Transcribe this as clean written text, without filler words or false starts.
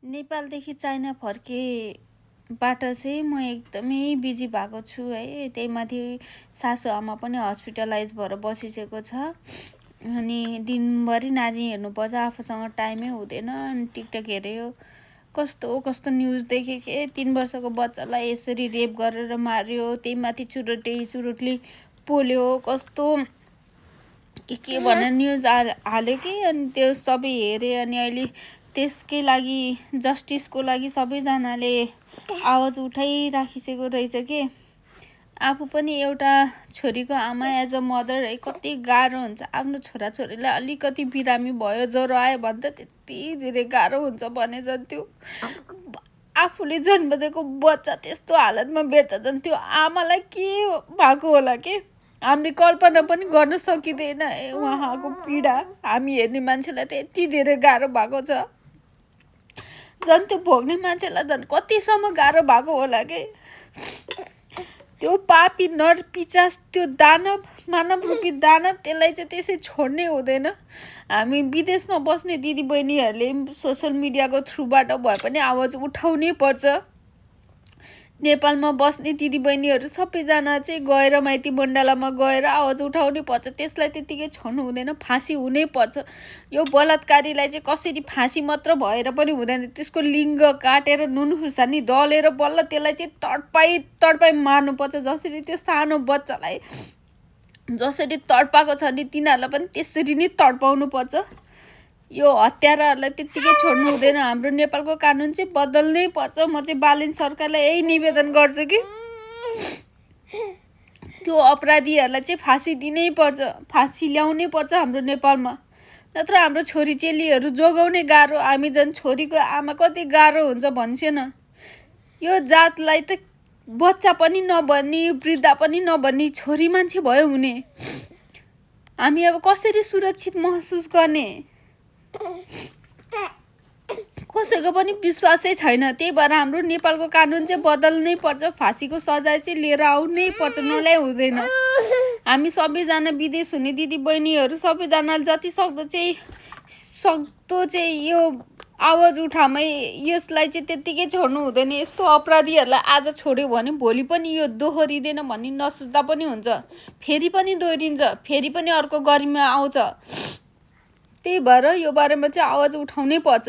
नेपालदेखि China फर्केबाट चाहिँ म एकदमै बिजी भएको छु है। त्यही माथि सासु आमा पनि हस्पिटलाइज भएर बसिसकेको छ। अनि दिनभरि नानी हेर्नुपर्छ, आफूसँग टाइमै हुँदैन। अनि टिकटक हेऱ्यो, कस्तो कस्तो न्युज देखेँ के 3 वर्षको बच्चालाई यसरी रेप गरेर मार्यो, त्यही माथि चुरुटले पोल्यो, कस्तो के भनेर न्युज हाल्यो कि। अनि त्यो सबै हेरेँ। अनि अहिले त्यसकै लागि, जस्टिसको लागि सबैजनाले आवाज उठाइराखिसकेको रहेछ के। आफू पनि एउटा छोरीको आमा, एज अ मदर है, कति गाह्रो हुन्छ। आफ्नो छोराछोरीलाई अलिकति बिरामी भयो, ज्वरो आयो भने त त्यति धेरै गाह्रो हुन्छ भने झन् त्यो आफूले जन्म दिएको बच्चा त्यस्तो हालतमा भेट्दा झन् त्यो आमालाई के भएको होला के। हामीले कल्पना पनि गर्न सकिँदैन उहाँको पीडा। हामी हेर्ने मान्छेलाई त यति धेरै गाह्रो भएको छ, झन् त्यो भोग्ने मान्छेलाई झन् कतिसम्म गाह्रो भएको होला के। त्यो पापी नर पिचास, त्यो दानव, मानव रूपी दानव, त्यसलाई चाहिँ त्यसै छोड्नै हुँदैन। हामी विदेशमा बस्ने दिदीबहिनीहरूले सोसल मिडियाको थ्रुबाट भए पनि आवाज उठाउनै पर्छ। नेपालमा बस्ने दिदीबहिनीहरू सबैजना चाहिँ गएर माइती मण्डलामा गएर आवाज उठाउनै पर्छ। त्यसलाई त्यतिकै छोड्नु हुँदैन, फाँसी हुनै पर्छ। यो बलात्कारीलाई चाहिँ कसरी फाँसी मात्र भएर पनि हुँदैन, त्यसको लिङ्ग काटेर नुन खुर्सानी दलेर बल्ल त्यसलाई चाहिँ तडपाई मार्नुपर्छ। जसरी त्यो सानो बच्चालाई जसरी तडपाएको छ नि, तिनीहरूलाई पनि त्यसरी नै तडपाउनु पर्छ। यो हत्याराहरूलाई त्यत्तिकै छोड्नु हुँदैन। हाम्रो नेपालको कानुन चाहिँ बदल्नै पर्छ। म चाहिँ बालेन सरकारलाई यही निवेदन गर्छु कि त्यो अपराधीहरूलाई चाहिँ फाँसी दिनै पर्छ, फाँसी ल्याउनै पर्छ हाम्रो नेपालमा। नत्र हाम्रो छोरी चेलीहरू जोगाउनै गाह्रो। हामी झन् छोरीको आमा कति गाह्रो हुन्छ भन्छ न। यो जातलाई त बच्चा पनि नभन्ने, वृद्ध पनि नभन्ने, छोरी मान्छे भयो हुने। हामी अब कसरी सुरक्षित महसुस गर्ने, कसैको पनि विश्वासै छैन। त्यही भएर हाम्रो नेपालको कानुन चाहिँ बदल्नै पर्छ। फाँसीको सजाय चाहिँ लिएर आउनै पर्छ, नल्याइ हुँदैन। हामी सबैजना विदेश हुने दिदीबहिनीहरू सबैजनाले जति सक्दो चाहिँ यो आवाज उठामै, यसलाई चाहिँ त्यत्तिकै छोड्नु हुँदैन। यस्तो अपराधीहरूलाई आज छोड्यो भने भोलि पनि यो दोहोरिँदैन भन्ने नसोच्दा पनि हुन्छ। फेरि पनि दोहोरिन्छ, फेरि पनि अर्को गरिमा आउँछ। त्यही भएर यो बारेमा चाहिँ आवाज उठाउनै पर्छ।